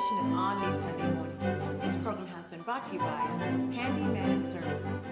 edition of ONME Sunday Mornings. This program has been brought to you by Handyman Services.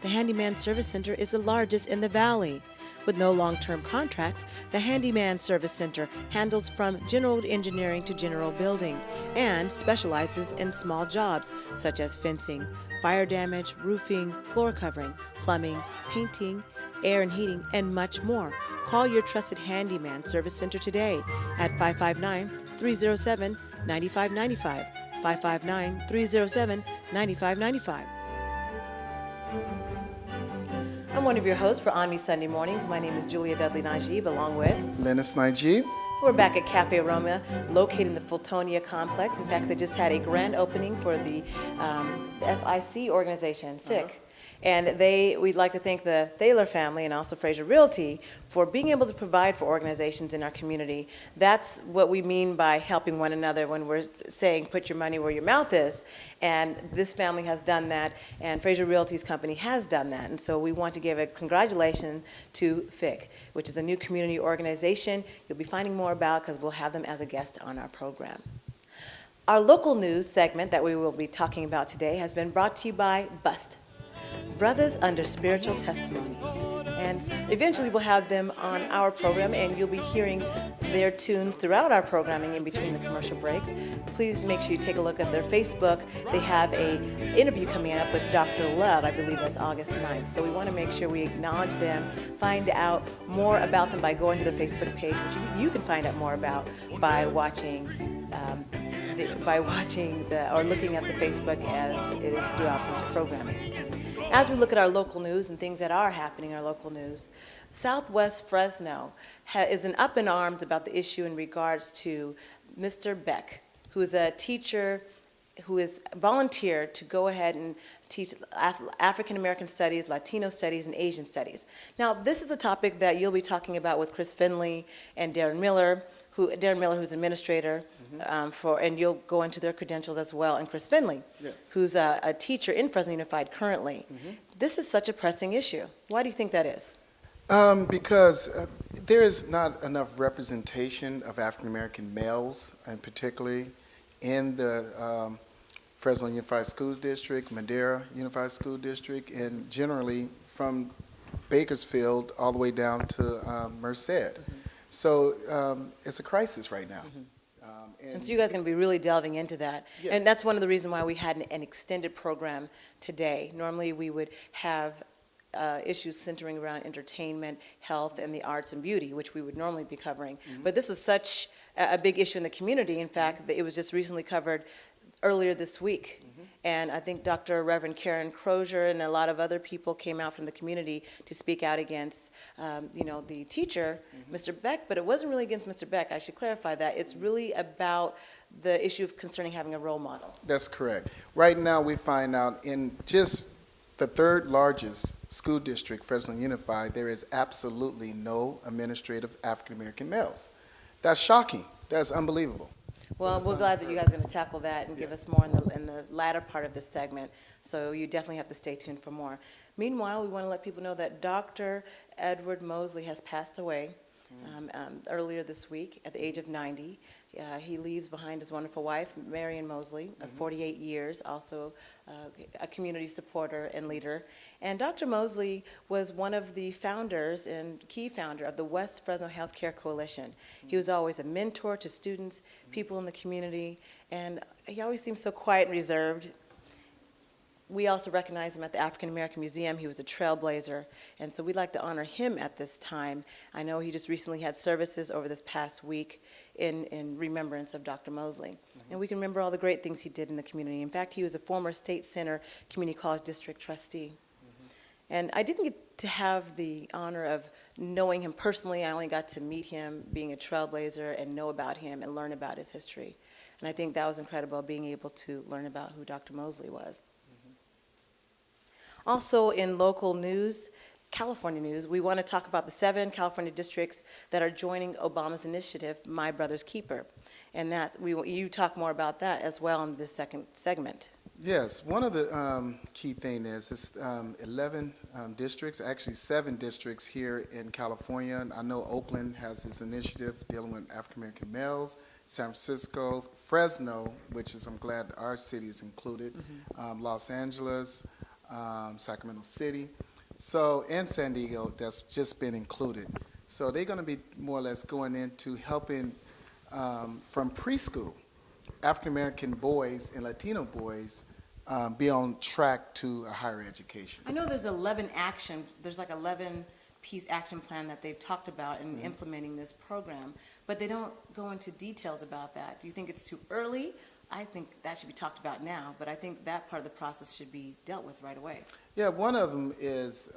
The Handyman Service Center is the largest in the Valley. With no long-term contracts, the Handyman Service Center handles from general engineering to general building and specializes in small jobs such as fencing, fire damage, roofing, floor covering, plumbing, painting, air and heating, and much more. Call your trusted Handyman Service Center today at 559-307-9595, 559-307-9595. I'm one of your hosts for ONME Sunday Mornings. My name is Julia Dudley Najib, along with Lennis Najib. We're back at Cafe Aroma, located in the Fultonia complex. In fact, they just had a grand opening for the FIC organization, FIC. And we'd like to thank the Thaler family and also Fraser Realty for being able to provide for organizations in our community. That's what we mean by helping one another when we're saying put your money where your mouth is. And this family has done that, and Fraser Realty's company has done that. And so we want to give a congratulations to FIC, which is a new community organization you'll be finding more about because we'll have them as a guest on our program. Our local news segment that we will be talking about today has been brought to you by BUST, Brothers Under Spiritual Testimony. And eventually we'll have them on our program, and you'll be hearing their tunes throughout our programming in between the commercial breaks. Please make sure you take a look at their Facebook. They have an interview coming up with Dr. Love. I believe that's August 9th. So we want to make sure we acknowledge them, find out more about them by going to their Facebook page, which you can find out more about by watching or looking at the Facebook as it is throughout this programming. As we look at our local news and things that are happening in our local news, Southwest Fresno is up in arms about the issue in regards to Mr. Beck, who is a teacher who is volunteered to go ahead and teach African American studies, Latino studies, and Asian studies. Now, this is a topic that you'll be talking about with Chris Finley and Daren Miller, who's administrator and you'll go into their credentials as well, and Chris Finley, Yes. who's a teacher in Fresno Unified currently. This is such a pressing issue. Why do you think that is? Because there is not enough representation of African American males, and particularly in the Fresno Unified School District, Madera Unified School District, and generally from Bakersfield all the way down to Merced. So it's a crisis right now. And so you guys are going to be really delving into that. Yes. And that's one of the reasons why we had an extended program today. Normally we would have issues centering around entertainment, health, and the arts and beauty, which we would normally be covering. But this was such a big issue in the community. In fact, it was just recently covered earlier this week. And I think Dr. Reverend Karen Crozier and a lot of other people came out from the community to speak out against, the teacher, Mr. Beck. But it wasn't really against Mr. Beck. I should clarify that. It's really about the issue of concerning having a role model. That's correct. Right now we find out in just the third largest school district, Fresno Unified, there is absolutely no administrative African American males. That's shocking. That's unbelievable. Well, we're glad that you guys are going to tackle that and give us more in the latter part of this segment. So you definitely have to stay tuned for more. Meanwhile, we want to let people know that Dr. Edward Mosley has passed away earlier this week at the age of 90. He leaves behind his wonderful wife, Marion Mosley, of 48 years, also a community supporter and leader. And Dr. Mosley was one of the founders and key founder of the West Fresno Healthcare Coalition. He was always a mentor to students, people in the community, and he always seemed so quiet and reserved. We also recognize him at the African American Museum. He was a trailblazer, and so we'd like to honor him at this time. I know he just recently had services over this past week in remembrance of Dr. Mosley. And we can remember all the great things he did in the community. In fact, he was a former State Center Community College District trustee. And I didn't get to have the honor of knowing him personally. I only got to meet him, being a trailblazer, and know about him and learn about his history. And I think that was incredible, being able to learn about who Dr. Mosley was. Also in local news, California news, we want to talk about the 7 California districts that are joining Obama's initiative, My Brother's Keeper. And you talk more about that as well in this second segment. Yes, one of the key thing is it's 11 districts, actually 7 districts here in California. I know Oakland has this initiative dealing with African American males. San Francisco, Fresno, which is I'm glad our city is included. Los Angeles, Sacramento City, so and San Diego that's just been included. So they're going to be more or less going into helping from preschool. African American boys and Latino boys be on track to a higher education. I know there's like 11-piece action plan that they've talked about in implementing this program, but they don't go into details about that. Do you think it's too early? I think that should be talked about now, but I think that part of the process should be dealt with right away. Yeah, one of them is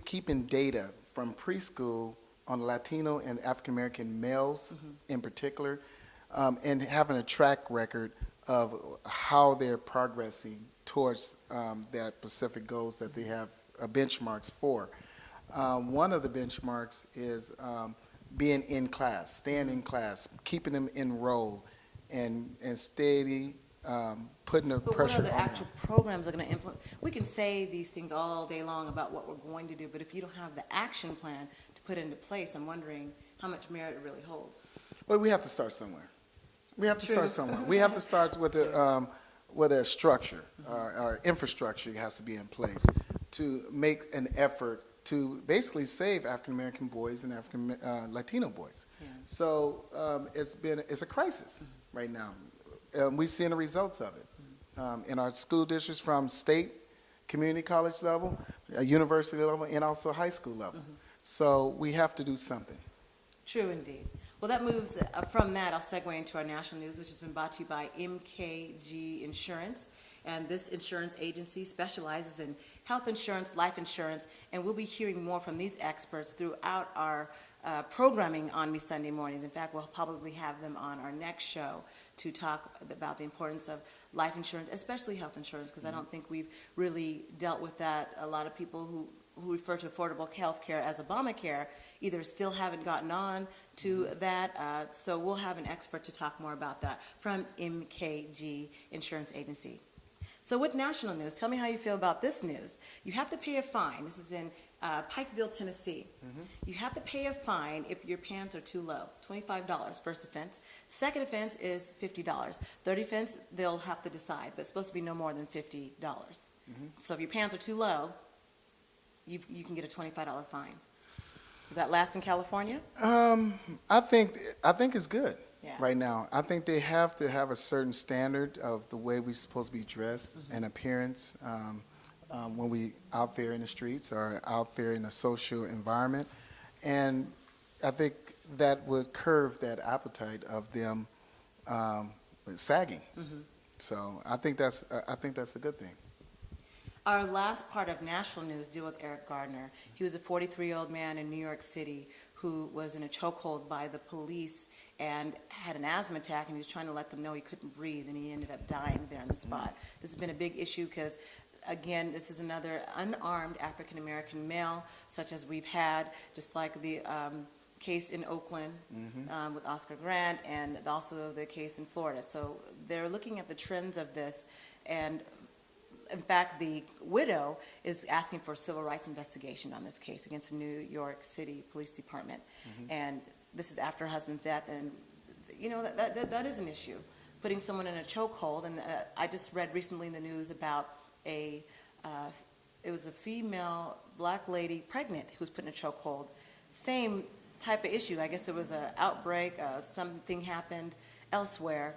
keeping data from preschool on Latino and African American males in particular, and having a track record of how they're progressing towards that specific goals that they have benchmarks for. One of the benchmarks is being in class, staying in class, keeping them enrolled, and steady putting the pressure on them. But what are the actual programs are going to implement? We can say these things all day long about what we're going to do, but if you don't have the action plan to put into place, I'm wondering how much merit it really holds. Well, we have to start somewhere. We have to start somewhere. We have to start with a structure. Our infrastructure has to be in place to make an effort to basically save African American boys and African Latino boys. Yeah. So it's a crisis right now. We're seeing the results of it in our school districts from state, community college level, university level, and also high school level. So we have to do something. True indeed. Well, that moves from that. I'll segue into our national news, which has been brought to you by MKG Insurance. And this insurance agency specializes in health insurance, life insurance, and we'll be hearing more from these experts throughout our programming on ONME Sunday mornings. In fact, we'll probably have them on our next show to talk about the importance of life insurance, especially health insurance, because I don't think we've really dealt with that. A lot of people who refer to affordable health care as Obamacare either still haven't gotten on to that. So we'll have an expert to talk more about that from MKG Insurance Agency. So with national news, tell me how you feel about this news. You have to pay a fine. This is in Pikeville, Tennessee. You have to pay a fine if your pants are too low. $25, first offense. Second offense is $50. Third offense, they'll have to decide, but it's supposed to be no more than $50. So if your pants are too low, you can get a $25 fine. Is that last in California? I think it's good Yeah. right now. I think they have to have a certain standard of the way we're supposed to be dressed and appearance when we out there in the streets or out there in a social environment, and I think that would curb that appetite of them sagging. So I think that's a good thing. Our last part of national news deal with Eric Gardner. He was a 43-year-old man in New York City who was in a chokehold by the police and had an asthma attack, and he was trying to let them know he couldn't breathe, and he ended up dying there on the spot. This has been a big issue because, again, this is another unarmed African-American male, such as we've had, just like the case in Oakland with Oscar Grant, and also the case in Florida. So they're looking at the trends of this, and in fact, the widow is asking for a civil rights investigation on this case against the New York City Police Department. And this is after her husband's death, and you know, that is an issue, putting someone in a chokehold. And I just read recently in the news about it was a female black lady pregnant who was put in a chokehold. Same type of issue. I guess there was an outbreak, something happened elsewhere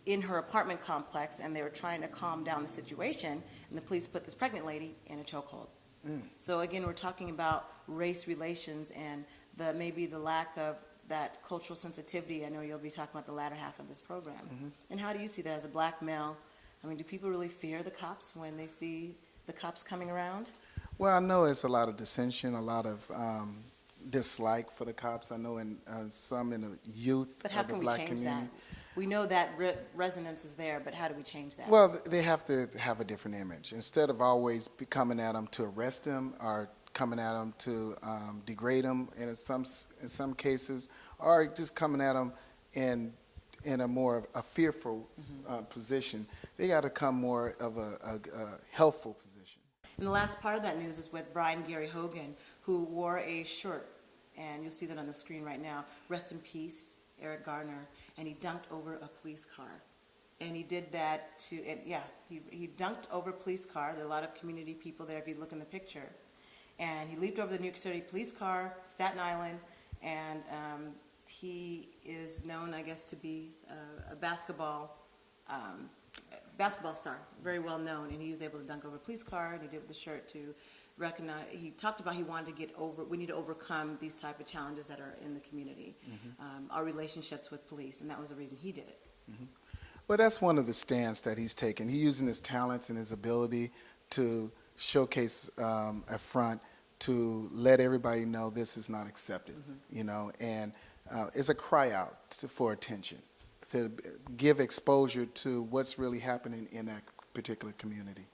in her apartment complex, and they were trying to calm down the situation, and the police put this pregnant lady in a chokehold. So again, we're talking about race relations and maybe the lack of that cultural sensitivity. I know you'll be talking about the latter half of this program. And how do you see that as a black male? I mean, do people really fear the cops when they see the cops coming around? Well, I know it's a lot of dissension, a lot of dislike for the cops. I know some in the youth but how of the can black we change community. that? We know that resonance is there, but how do we change that? Well, they have to have a different image. Instead of always coming at them to arrest them or coming at them to degrade them, and in some cases, or just coming at them and in a more of a fearful position. They got to come more of a helpful position. And the last part of that news is with Brian Gary Hogan, who wore a shirt, and you'll see that on the screen right now, "Rest in Peace, Eric Garner," and he dunked over a police car. And he did that he dunked over a police car. There are a lot of community people there if you look in the picture. And he leaped over the New York City police car, Staten Island, and he is known, I guess, to be a basketball star, very well known, and he was able to dunk over a police car, and he did with the shirt to recognize. He talked about he wanted to we need to overcome these type of challenges that are in the community, our relationships with police, and that was the reason he did it. Well, that's one of the stands that he's taken. He's using his talents and his ability to showcase a front to let everybody know this is not accepted, you know, and it's a cry out for attention, to give exposure to what's really happening in that particular community.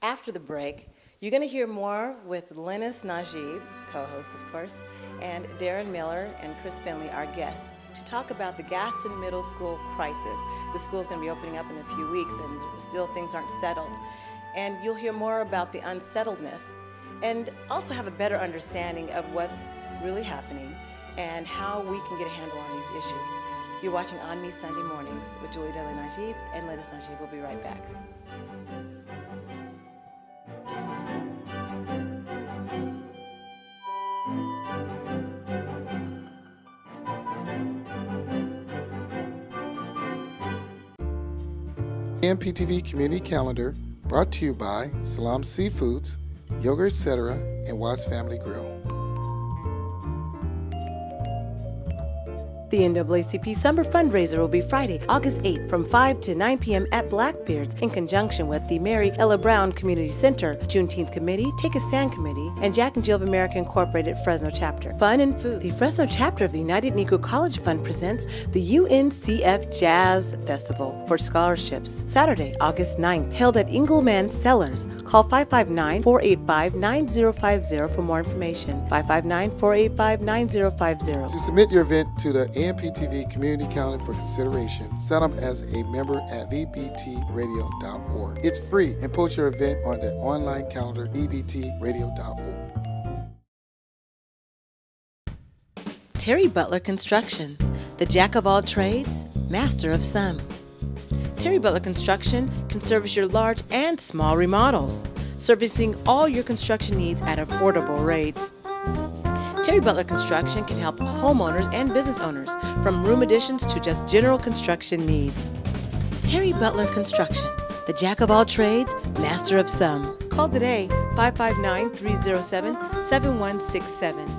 After the break, you're going to hear more with Linus Najib, co-host, of course, and Daren Miller and Chris Finley, our guests, to talk about the Gaston Middle School crisis. The school's going to be opening up in a few weeks, and still things aren't settled. And you'll hear more about the unsettledness and also have a better understanding of what's really happening and how we can get a handle on these issues. You're watching ONME Sunday Mornings with Julie Dele Najib and Linus Najib. We'll be right back. AMPTV Community Calendar brought to you by Salam Seafoods, Yogurt Etc., and Watts Family Grill. The NAACP Summer Fundraiser will be Friday, August 8th from 5 to 9 p.m. at Blackbeard's in conjunction with the Mary Ella Brown Community Center, Juneteenth Committee, Take a Stand Committee, and Jack and Jill of America Incorporated Fresno Chapter. Fun and food. The Fresno Chapter of the United Negro College Fund presents the UNCF Jazz Festival for scholarships. Saturday, August 9th, held at Engelman Cellars. Call 559-485-9050 for more information. 559-485-9050. To submit your event to the AMPTV Community Calendar for consideration, sign up as a member at vbtradio.org. It's free, and post your event on the online calendar vbtradio.org. Terry Butler Construction, the jack of all trades, master of some. Terry Butler Construction can service your large and small remodels, servicing all your construction needs at affordable rates. Terry Butler Construction can help homeowners and business owners, from room additions to just general construction needs. Terry Butler Construction, the jack of all trades, master of some. Call today, 559-307-7167.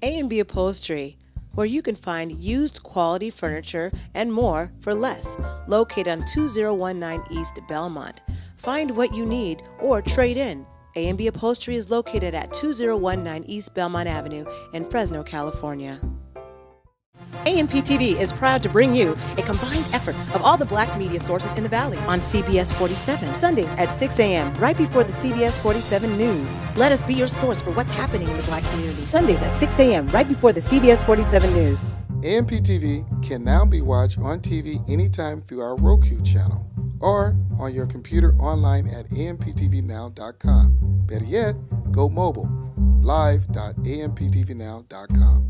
A&B Upholstery, where you can find used quality furniture and more for less, located on 2019 East Belmont. Find what you need or trade in. A&B Upholstery is located at 2019 East Belmont Avenue in Fresno, California. AMPTV is proud to bring you a combined effort of all the black media sources in the Valley on CBS 47, Sundays at 6 a.m., right before the CBS 47 news. Let us be your source for what's happening in the black community. Sundays at 6 a.m., right before the CBS 47 news. AMPTV can now be watched on TV anytime through our Roku channel or on your computer online at amptvnow.com. Better yet, go mobile, live.amptvnow.com.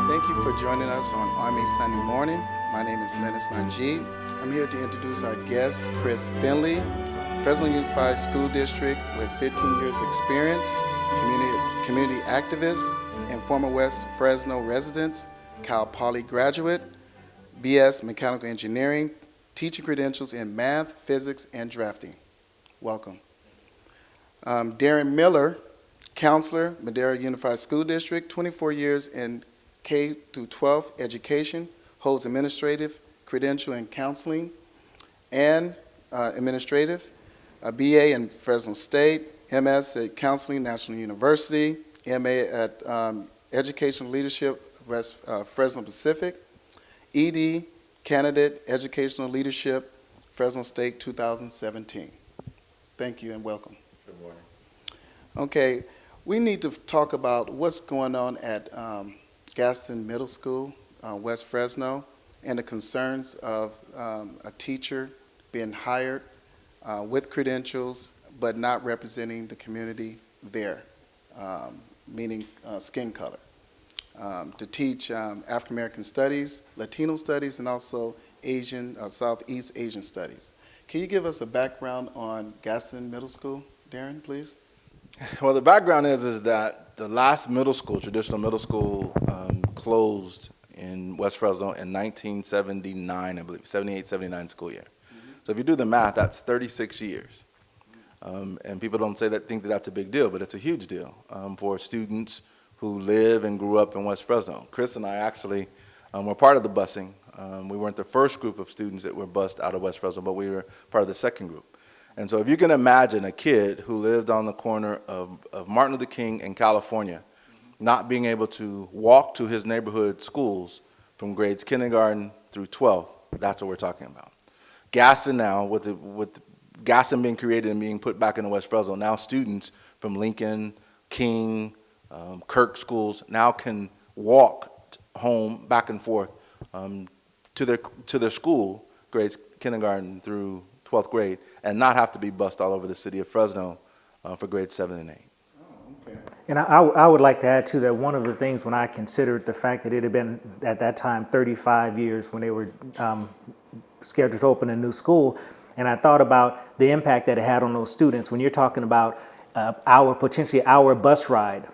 Thank you for joining us on Army Sunday Morning. My name is Linus Najib. I'm here to introduce our guest, Chris Finley, Fresno Unified School District with 15 years experience, community activist, and former West Fresno resident, Cal Poly graduate, BS Mechanical Engineering, teaching credentials in math, physics, and drafting. Welcome. Daren Miller, counselor, Madera Unified School District, 24 years in K through 12 education, holds administrative credential in counseling and administrative, a BA in Fresno State, MS at Counseling National University, MA at Educational Leadership, West Fresno Pacific, ED candidate, Educational Leadership, Fresno State 2017. Thank you and welcome. Good morning. Okay, we need to talk about what's going on at Gaston Middle School, West Fresno, and the concerns of a teacher being hired with credentials but not representing the community there, meaning skin color, to teach African American studies, Latino studies, and also Asian, Southeast Asian studies. Can you give us a background on Gaston Middle School, Daren, please? Well, the background is that the last middle school, traditional middle school, closed in West Fresno in 1979, I believe, 78, 79 school year. So if you do the math, that's 36 years. And people don't think that that's a big deal, but it's a huge deal for students who live and grew up in West Fresno. Chris and I actually were part of the busing. We weren't the first group of students that were bused out of West Fresno, but we were part of the second group. And so if you can imagine a kid who lived on the corner of Martin Luther King and California not being able to walk to his neighborhood schools from grades kindergarten through 12th, that's what we're talking about. Gaston now, with Gaston being created and being put back into West Fresno, now students from Lincoln, King, Kirk schools now can walk home back and forth to their school, grades kindergarten through 12th grade, and not have to be bused all over the city of Fresno for grades 7 and 8. Oh, okay. And I would like to add to that, one of the things when I considered the fact that it had been at that time 35 years when they were scheduled to open a new school, and I thought about the impact that it had on those students. When you're talking about potentially our bus ride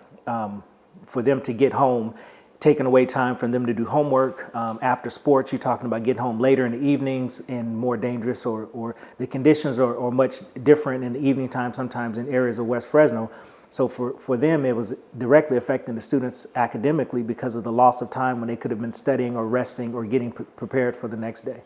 for them to get home, taking away time from them to do homework. After sports, you're talking about getting home later in the evenings and more dangerous, or the conditions are much different in the evening time sometimes in areas of West Fresno. So for them, it was directly affecting the students academically because of the loss of time when they could have been studying or resting or getting prepared for the next day.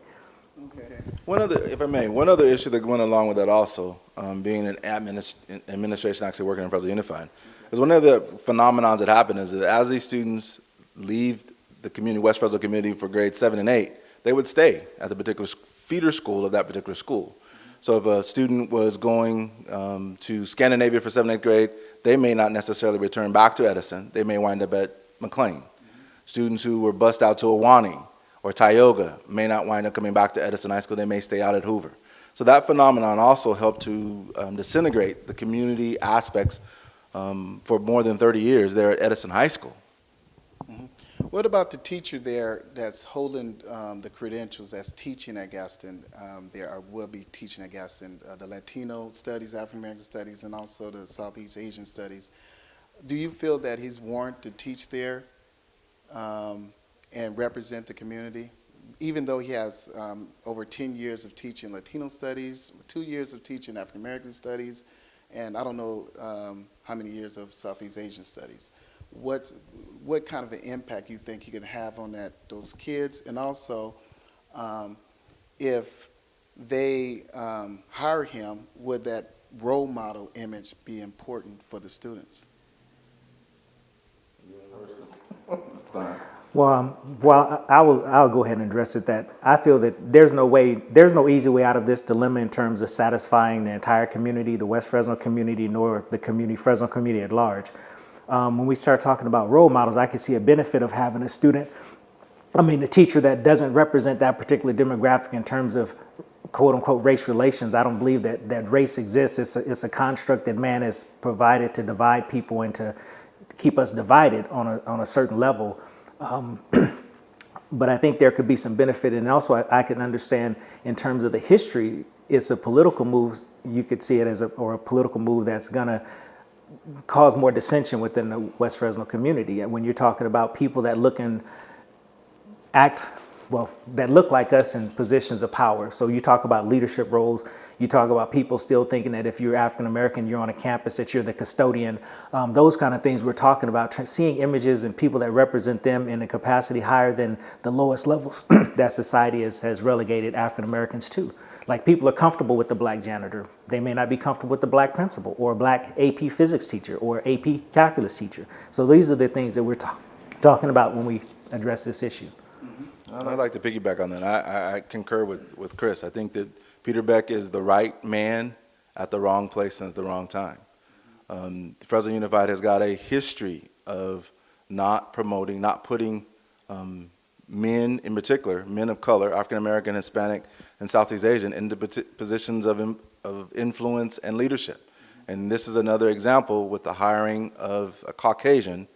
Okay. If I may, one other issue that went along with that also, being an administration actually working in Fresno Unified, is one of the phenomenons that happened is that as these students leave the community, West Fresno community, for grades 7 and 8, they would stay at the particular feeder school of that particular school. So if a student was going to Scandinavia for 7th and 8th grade, they may not necessarily return back to Edison. They may wind up at McLean. Students who were bused out to Ahwahnee or Tioga may not wind up coming back to Edison High School. They may stay out at Hoover. So that phenomenon also helped to disintegrate the community aspects for more than 30 years there at Edison High School. What about the teacher there that's holding the credentials that's teaching at Gaston there, or will be teaching at Gaston, the Latino studies, African American studies, and also the Southeast Asian studies? Do you feel that he's warranted to teach there and represent the community, even though he has over 10 years of teaching Latino studies, 2 years of teaching African American studies, and I don't know how many years of Southeast Asian studies? What kind of an impact you think he can have on those kids, and also if they hire him, would that role model image be important for the students? Well, I'll go ahead and address it. That I feel that there's no easy way out of this dilemma in terms of satisfying the entire community, the West Fresno community, nor the Fresno community at large. When we start talking about role models, I can see a benefit of having a teacher that doesn't represent that particular demographic in terms of quote unquote race relations. I don't believe that race exists. It's a construct that man has provided to divide people and to keep us divided on a certain level. But I think there could be some benefit, and also I can understand in terms of the history, it's a political move. You could see it as a political move that's gonna cause more dissension within the West Fresno community. When you're talking about people that look like us in positions of power. So you talk about leadership roles. You talk about people still thinking that if you're African American, you're on a campus, that you're the custodian. Those kind of things we're talking about. Seeing images and people that represent them in a capacity higher than the lowest levels that society has relegated African Americans to. Like, people are comfortable with the black janitor. They may not be comfortable with the black principal or a black AP physics teacher or AP calculus teacher. So these are the things that we're talking about when we address this issue. I'd like to piggyback on that. I concur with Chris. I think that Peter Beck is the right man at the wrong place and at the wrong time. Fresno Unified has got a history of not promoting, not putting men in particular, men of color, African American, Hispanic, and Southeast Asian, into positions of influence and leadership. And this is another example with the hiring of a Caucasian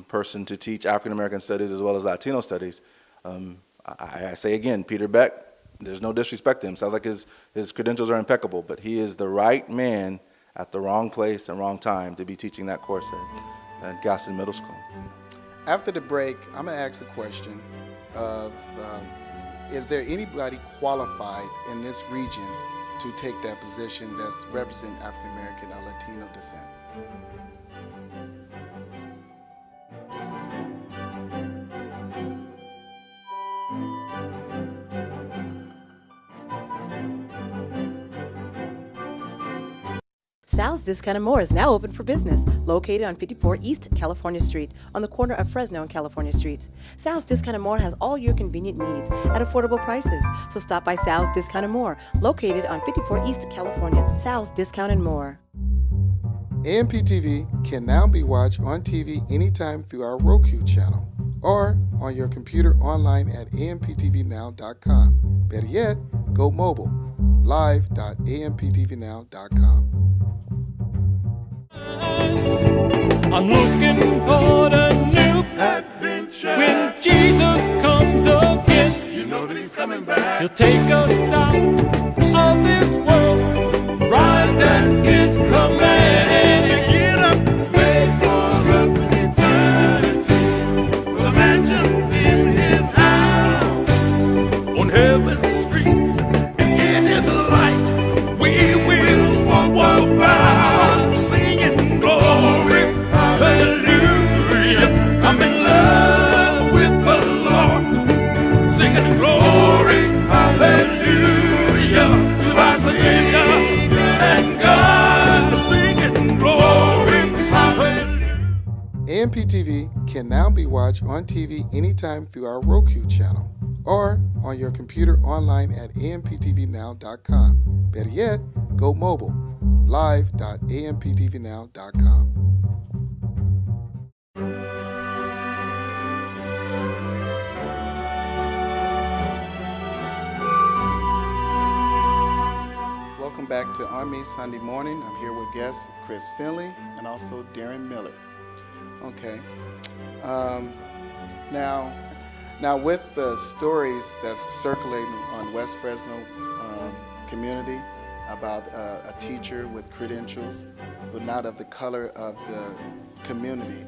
person to teach African American studies as well as Latino studies. I say again, Peter Beck, there's no disrespect to him. Sounds like his credentials are impeccable, but he is the right man at the wrong place and wrong time to be teaching that course at Gaston Middle School. After the break, I'm going to ask a question of, is there anybody qualified in this region to take that position that's represent African American or Latino descent? Sal's Discount and More is now open for business, located on 54 East California Street, on the corner of Fresno and California Streets. Sal's Discount and More has all your convenient needs at affordable prices. So stop by Sal's Discount and More, located on 54 East California. Sal's Discount and More. AMP TV can now be watched on TV anytime through our Roku channel or on your computer online at amptvnow.com. Better yet, go mobile, live.amptvnow.com. I'm looking for a new adventure. When Jesus comes again, you know that he's coming back. He'll take us out of this world, rise at his command. Get up, wait for us in eternity, with the mansions in his house, on heaven's streets, and in his light, we will walk about, singing glory, hallelujah. I'm in love with the Lord, singing glory, hallelujah, to our Savior and God, singing glory, hallelujah. AMP TV can now be watched on TV anytime through our Roku channel or on your computer online at amptvnow.com. Better yet, go mobile, live.amptvnow.com. Welcome back to ONME Sunday Morning. I'm here with guest Chris Finley and also Daren Miller. Okay. Now with the stories that's circulating on West Fresno community about a teacher with credentials, but not of the color of the community,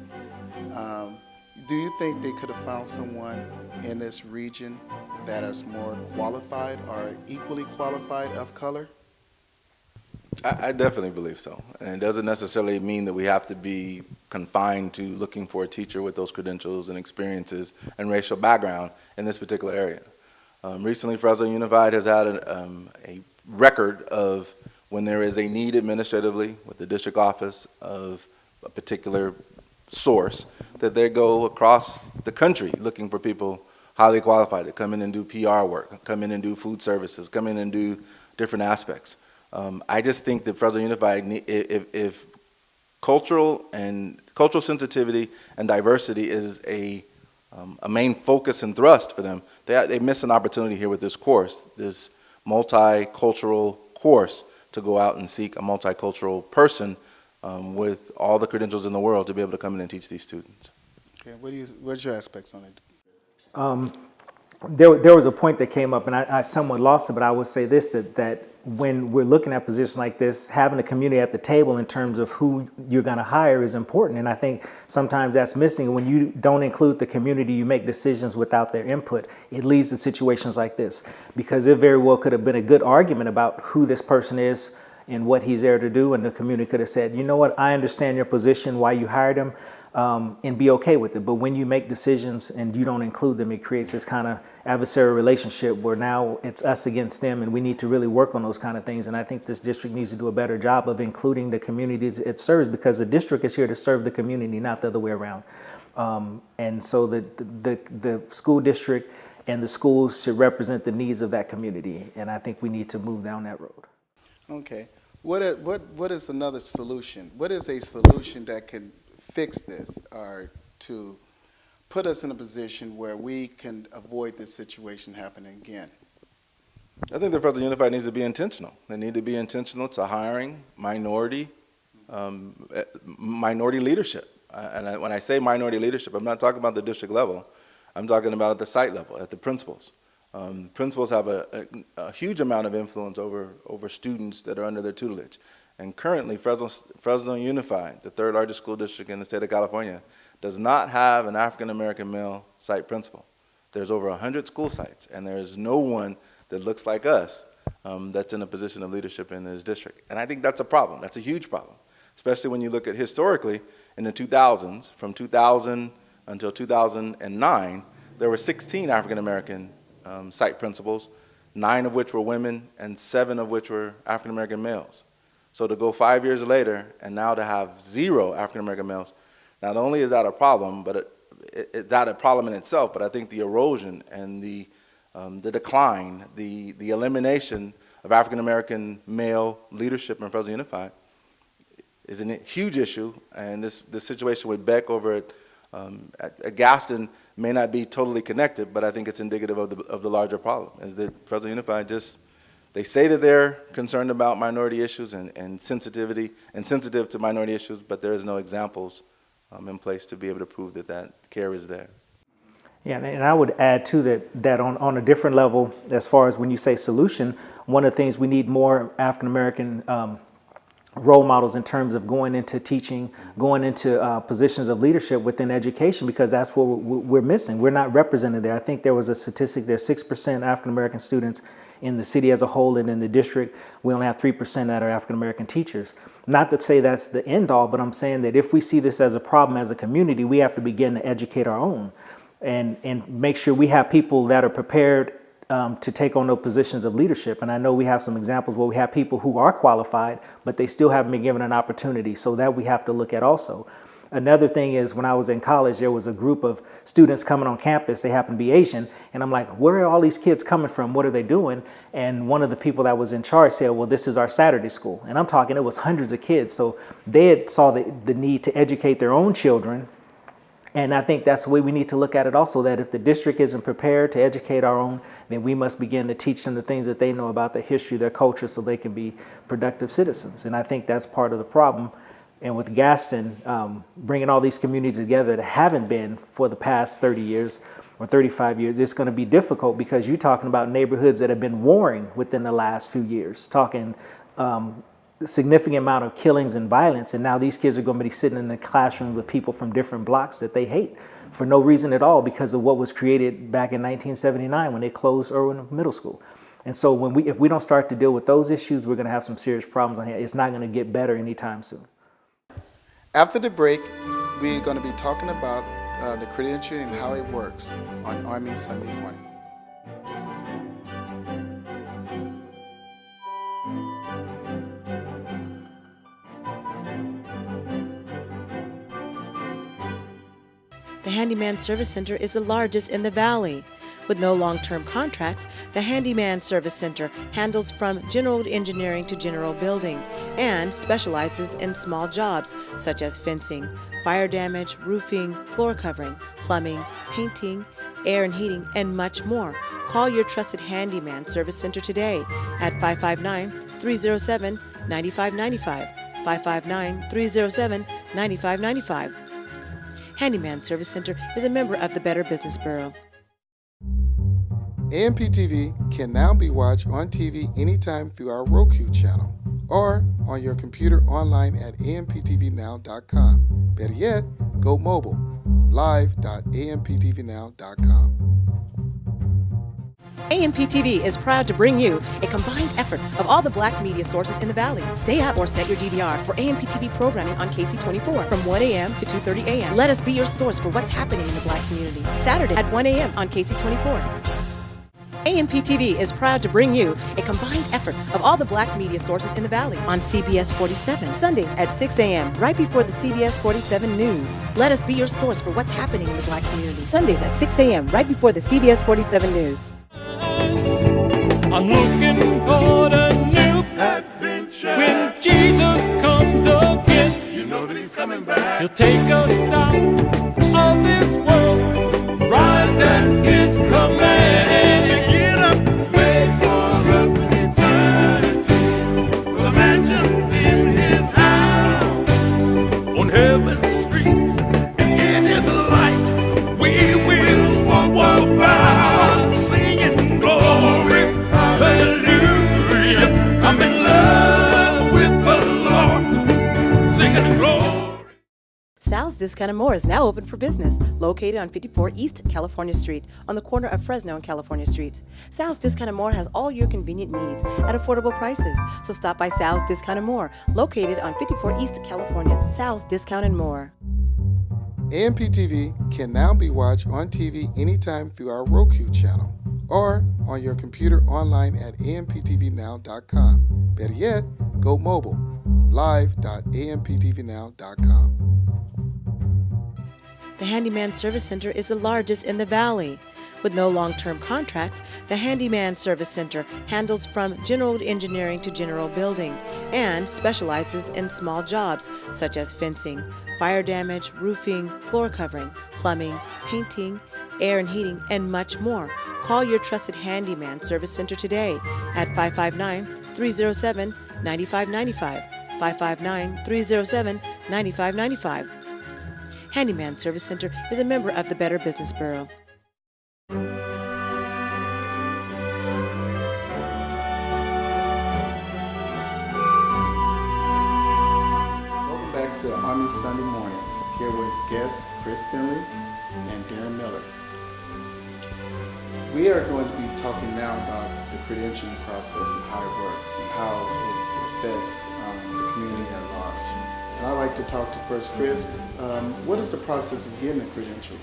do you think they could have found someone in this region that is more qualified or equally qualified of color? I definitely believe so. And it doesn't necessarily mean that we have to be confined to looking for a teacher with those credentials and experiences and racial background in this particular area. Recently, Fresno Unified has had a record of when there is a need administratively with the district office of a particular source, that they go across the country looking for people highly qualified to come in and do PR work, come in and do food services, come in and do different aspects. I just think that Fresno Unified, if cultural sensitivity and diversity is a main focus and thrust for them, they miss an opportunity here with this course, this multicultural course, to go out and seek a multicultural person with all the credentials in the world to be able to come in and teach these students. Okay, what's your aspects on it? There was a point that came up, and I somewhat lost it, but I would say this, that when we're looking at positions like this, having the community at the table in terms of who you're going to hire is important. And I think sometimes that's missing. When you don't include the community, you make decisions without their input. It leads to situations like this, because it very well could have been a good argument about who this person is and what he's there to do. And the community could have said, you know what, I understand your position, why you hired him, and be okay with it. But when you make decisions and you don't include them, it creates this kind of adversarial relationship where now it's us against them, and we need to really work on those kind of things. And I think this district needs to do a better job of including the communities it serves, because the district is here to serve the community, not the other way around. And so the school district and the schools should represent the needs of that community. And I think we need to move down that road. Okay. What is another solution? What is a solution that could fix this or to put us in a position where we can avoid this situation happening again? I think the Fresno Unified needs to be intentional. They need to be intentional to hiring minority leadership. When I say minority leadership, I'm not talking about the district level. I'm talking about at the site level, at the principals. Principals have a huge amount of influence over students that are under their tutelage. And currently, Fresno Unified, the third largest school district in the state of California, does not have an African-American male site principal. There's over 100 school sites, and there is no one that looks like us that's in a position of leadership in this district. And I think that's a problem. That's a huge problem, especially when you look at historically in the 2000s, from 2000 until 2009, there were 16 African-American site principals, 9 of which were women and 7 of which were African-American males. So to go 5 years later and now to have 0 African-American males, not only is that a problem, but that's a problem in itself, but I think the erosion and the decline, the elimination of African-American male leadership in Fresno Unified is a huge issue, and this situation with Beck over at Gaston may not be totally connected, but I think it's indicative of the larger problem, is that Fresno Unified they say that they're concerned about minority issues and sensitive to minority issues, but there is no examples in place to be able to prove that care is there. Yeah, and I would add too that on a different level, as far as when you say solution, one of the things we need more African American role models in terms of going into teaching, going into positions of leadership within education, because that's what we're missing. We're not represented there. I think there was a statistic, there's 6% African American students in the city as a whole, and in the district, we only have 3% that are African American teachers. Not to say that's the end all, but I'm saying that if we see this as a problem as a community, we have to begin to educate our own and make sure we have people that are prepared to take on those positions of leadership. And I know we have some examples where we have people who are qualified, but they still haven't been given an opportunity. So that we have to look at also. Another thing is, when I was in college, there was a group of students coming on campus. They happened to be Asian. And I'm like, where are all these kids coming from? What are they doing? And one of the people that was in charge said, well, this is our Saturday school. And I'm talking, it was hundreds of kids. So they had saw the need to educate their own children. And I think that's the way we need to look at it also, that if the district isn't prepared to educate our own, then we must begin to teach them the things that they know about their history, their culture, so they can be productive citizens. And I think that's part of the problem. And with Gaston, bringing all these communities together that haven't been for the past 30 years or 35 years, it's going to be difficult, because you're talking about neighborhoods that have been warring within the last few years, talking significant amount of killings and violence, and now these kids are going to be sitting in the classroom with people from different blocks that they hate for no reason at all, because of what was created back in 1979 when they closed Rutherford Middle School. And so if we don't start to deal with those issues, we're going to have some serious problems on here. It's not going to get better anytime soon. After the break, we're going to be talking about the credentialing and how it works on ONME Sunday morning. The Handyman Service Center is the largest in the Valley. With no long-term contracts, the Handyman Service Center handles from general engineering to general building and specializes in small jobs such as fencing, fire damage, roofing, floor covering, plumbing, painting, air and heating, and much more. Call your trusted Handyman Service Center today at 559-307-9595, 559-307-9595. Handyman Service Center is a member of the Better Business Bureau. AMPTV can now be watched on TV anytime through our Roku channel or on your computer online at amptvnow.com. Better yet, go mobile, live.amptvnow.com. AMPTV is proud to bring you a combined effort of all the Black media sources in the Valley. Stay up or set your DVR for AMPTV programming on KC24 from 1 a.m. to 2:30 a.m. Let us be your source for what's happening in the Black community. Saturday at 1 a.m. on KC24. AMPTV is proud to bring you a combined effort of all the black media sources in the Valley on CBS 47, Sundays at 6 a.m., right before the CBS 47 news. Let us be your source for what's happening in the black community. Sundays at 6 a.m., right before the CBS 47 news. I'm looking for a new adventure. When Jesus comes again, you know that he's coming back. He'll take us out of this world. Rise at his command. Get up, wait for us in eternity. The mansions in his house, on heaven's streets, and in his light, we will walk about singing glory, hallelujah. I'm in love with the Lord, singing glory. Sal's Discount and More is now open for business, located on 54 East California Street, on the corner of Fresno and California Streets. Sal's Discount and More has all your convenient needs at affordable prices. So stop by Sal's Discount and More, located on 54 East California. Sal's Discount and More. AMPTV can now be watched on TV anytime through our Roku channel or on your computer online at amptvnow.com. Better yet, go mobile, live.amptvnow.com. The Handyman Service Center is the largest in the Valley. With no long-term contracts, the Handyman Service Center handles from general engineering to general building and specializes in small jobs such as fencing, fire damage, roofing, floor covering, plumbing, painting, air and heating, and much more. Call your trusted Handyman Service Center today at 559-307-9595, 559-307-9595. Handyman Service Center is a member of the Better Business Bureau. Welcome back to ONME Sunday Morning, here with guests Chris Finley and Daren Miller. We are going to be talking now about the credentialing process and how it works and how it affects the community at large. And I'd like to talk to first Chris. What is the process of getting a credential?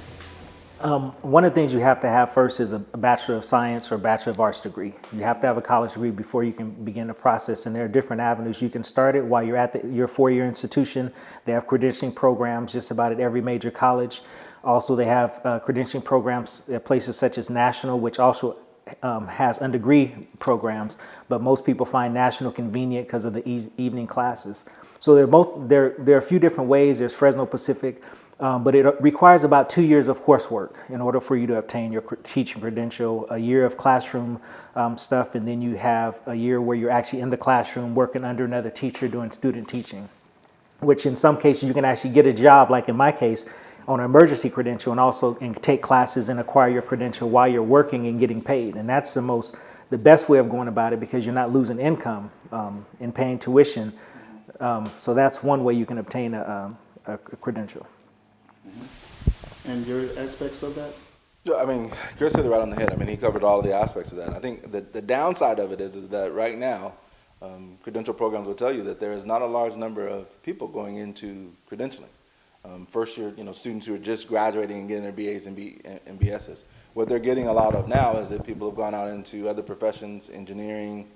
One of the things you have to have first is a Bachelor of Science or Bachelor of Arts degree. You have to have a college degree before you can begin the process, and there are different avenues. You can start it while you're at your four-year institution. They have credentialing programs just about at every major college. Also, they have credentialing programs at places such as National, which also has underdegree programs, but most people find National convenient because of the evening classes. So there are a few different ways. There's Fresno Pacific, but it requires about 2 years of coursework in order for you to obtain your teaching credential, a year of classroom stuff, and then you have a year where you're actually in the classroom working under another teacher doing student teaching, which in some cases you can actually get a job, like in my case, on an emergency credential and also take classes and acquire your credential while you're working and getting paid. And that's the best way of going about it because you're not losing income in paying tuition. So that's one way you can obtain a credential. Mm-hmm. And your aspects of that? Yeah, I mean, Chris hit it right on the head. I mean, he covered all the aspects of that. I think the downside of it is that right now, credential programs will tell you that there is not a large number of people going into credentialing. First year, students who are just graduating and getting their BAs and BSs. What they're getting a lot of now is that people have gone out into other professions, engineering,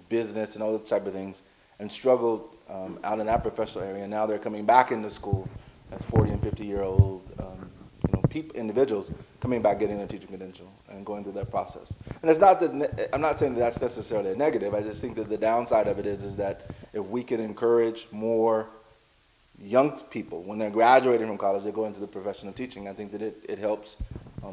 business, and other type of things, and struggled out in that professional area. And now they're coming back into school as 40 and 50-year-old individuals coming back, getting their teaching credential and going through that process. And it's not that I'm not saying that that's necessarily a negative. I just think that the downside of it is that if we can encourage more young people, when they're graduating from college, they go into the profession of teaching. I think that it helps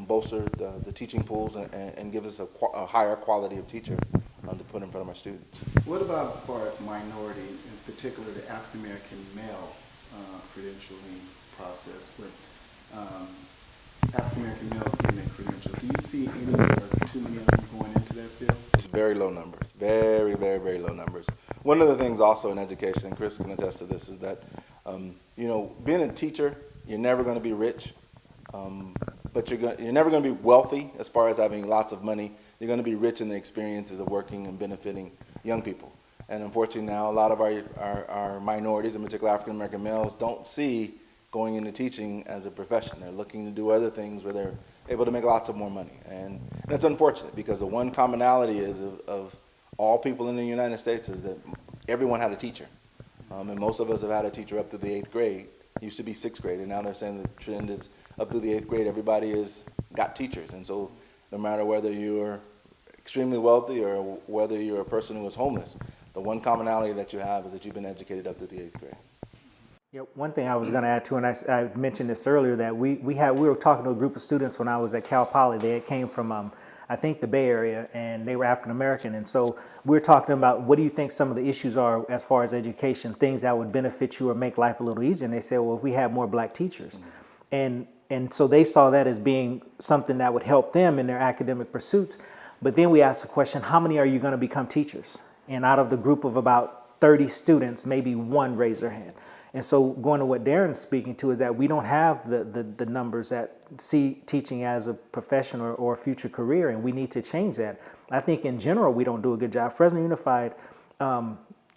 bolster the teaching pools and give us a higher quality of teacher to put in front of our students. What about as far as minority, in particular the African American male credentialing process with African American males getting a credential? Do you see any or too many of them going into that field? It's very low numbers, very, very, very low numbers. One of the things also in education, and Chris can attest to this, is that being a teacher, you're never going to be rich, but you're never going to be wealthy as far as having lots of money. You're going to be rich in the experiences of working and benefiting young people. And unfortunately now, a lot of our minorities, in particular African American males, don't see going into teaching as a profession. They're looking to do other things where they're able to make lots of more money. And And it's unfortunate because the one commonality is of all people in the United States is that everyone had a teacher. And most of us have had a teacher up to the 8th grade. It used to be 6th grade, and now they're saying the trend is up to the 8th grade, everybody has got teachers. And so no matter whether you're extremely wealthy or whether you're a person who is homeless, the one commonality that you have is that you've been educated up to the 8th grade. Yeah, one thing I was going to add to, and I mentioned this earlier, that we were talking to a group of students when I was at Cal Poly. They came from, I think, the Bay Area, and they were African American. And so we were talking about what do you think some of the issues are as far as education, things that would benefit you or make life a little easier. And they said, well, if we had more black teachers. And so they saw that as being something that would help them in their academic pursuits. But then we asked the question, how many are you going to become teachers? And out of the group of about 30 students, maybe one raised their hand. And so going to what Daren's speaking to is that we don't have the numbers that see teaching as a profession or a future career, and we need to change that. I think in general we don't do a good job. Fresno Unified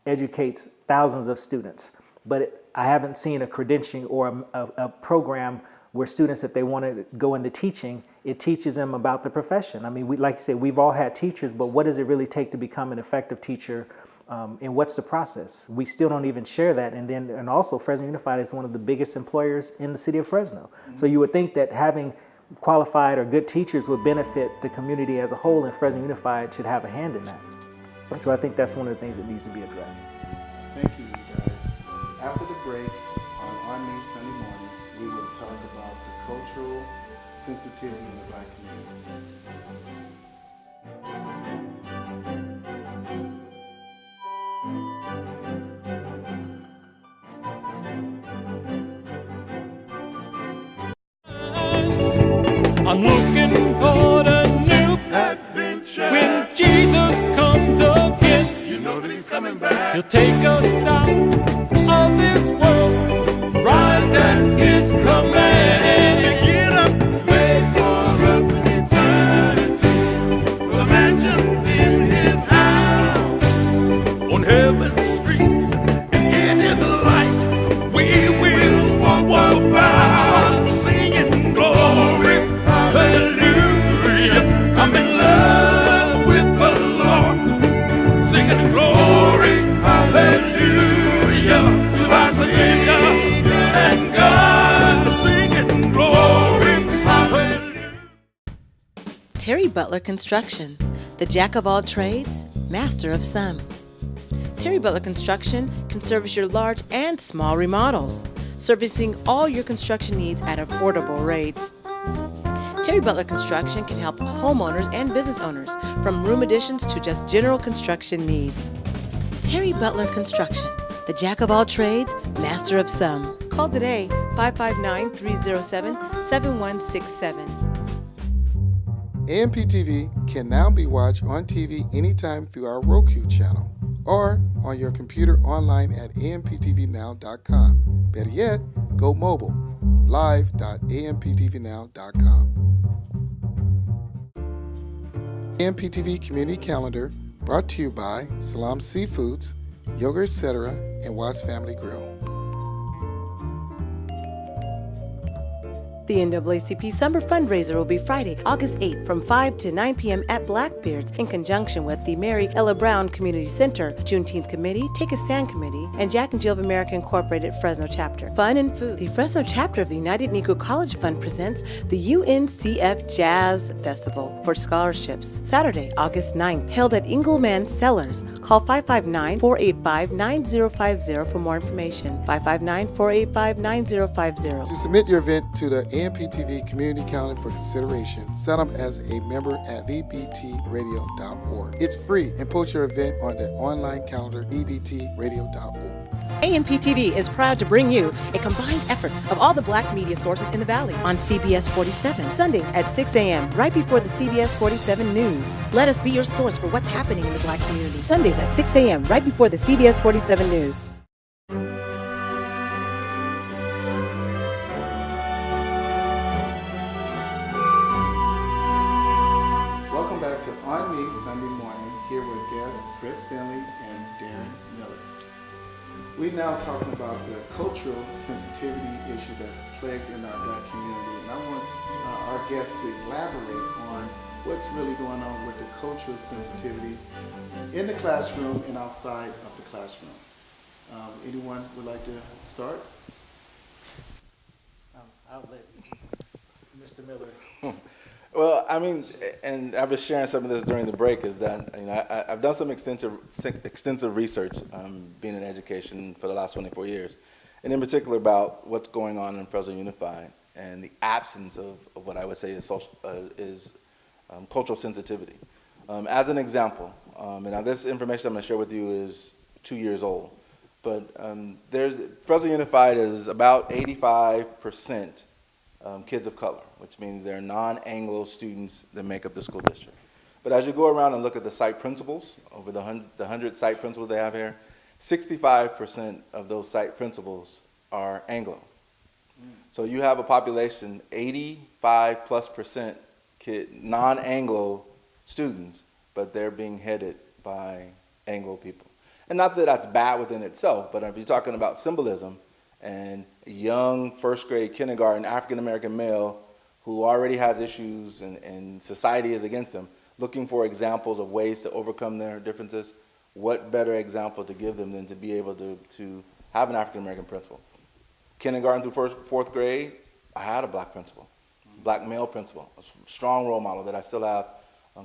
educates thousands of students, but I haven't seen a credentialing or a program where students, if they want to go into teaching, it teaches them about the profession. I mean, like you said, we've all had teachers, but what does it really take to become an effective teacher? And what's the process? We still don't even share that. And also Fresno Unified is one of the biggest employers in the city of Fresno. So you would think that having qualified or good teachers would benefit the community as a whole, and Fresno Unified should have a hand in that. So I think that's one of the things that needs to be addressed. Thank you, you guys. After the break on ONME Sunday morning, we will talk about the cultural sensitivity in the Black community. I'm looking for a new adventure. When Jesus comes again, you know that he's coming back. He'll take us out of this world. Rise at his command. Get up, wait for us in eternity. The mansions in his house, on heaven's streets, and in his light, we will walk about singing glory. Hallelujah, I'm in love with the Lord, singing glory, hallelujah, to our Savior and God, singing glory, hallelujah. Terry Butler Construction, the jack of all trades, master of some. Terry Butler Construction can service your large and small remodels, servicing all your construction needs at affordable rates. Terry Butler Construction can help homeowners and business owners, from room additions to just general construction needs. Terry Butler Construction, the jack of all trades, master of some. Call today, 559-307-7167. AMPTV can now be watched on TV anytime through our Roku channel or on your computer online at amptvnow.com. Better yet, go mobile, live.amptvnow.com. AMPTV Community Calendar brought to you by Salam Seafoods, Yoga Etc., and Watts Family Grill. The NAACP Summer Fundraiser will be Friday, August 8th from 5 to 9 p.m. at Blackbeard's in conjunction with the Mary Ella Brown Community Center, Juneteenth Committee, Take a Stand Committee, and Jack and Jill of America Incorporated Fresno Chapter. Fun and food. The Fresno Chapter of the United Negro College Fund presents the UNCF Jazz Festival for scholarships. Saturday, August 9th, held at Engelman Cellars. Call 559-485-9050 for more information. 559-485-9050. To submit your event to the AMPTV Community Calendar for consideration, sign up as a member at vbtradio.org. It's free, and post your event on the online calendar vbtradio.org. AMPTV is proud to bring you a combined effort of all the Black media sources in the Valley on CBS 47, Sundays at 6 a.m., right before the CBS 47 news. Let us be your source for what's happening in the Black community. Sundays at 6 a.m., right before the CBS 47 news. Welcome back to ONME Sunday morning, here with guests Chris Finley and Daren Miller. We're now talking about the cultural sensitivity issue that's plagued in our Black community, and I want our guests to elaborate on what's really going on with the cultural sensitivity in the classroom and outside of the classroom. Anyone would like to start? I'll let Mr. Miller. Well, I mean, and I was sharing some of this during the break, is that, you know, I've done some extensive research, being in education for the last 24 years, and in particular about what's going on in Fresno Unified and the absence of what I would say is cultural sensitivity. As an example, and now this information I'm going to share with you is 2 years old, but Fresno Unified is about 85% kids of color, which means they're non-Anglo students that make up the school district. But as you go around and look at the site principals, over the 100 site principals they have here, 65% of those site principals are Anglo. So you have a population, 85+% non-Anglo students, but they're being headed by Anglo people. And not that that's bad within itself, but if you're talking about symbolism and a young first grade kindergarten African-American male who already has issues and society is against them, looking for examples of ways to overcome their differences, what better example to give them than to be able to have an African-American principal. Kindergarten through fourth grade, I had a black principal, black male principal, a strong role model that I still have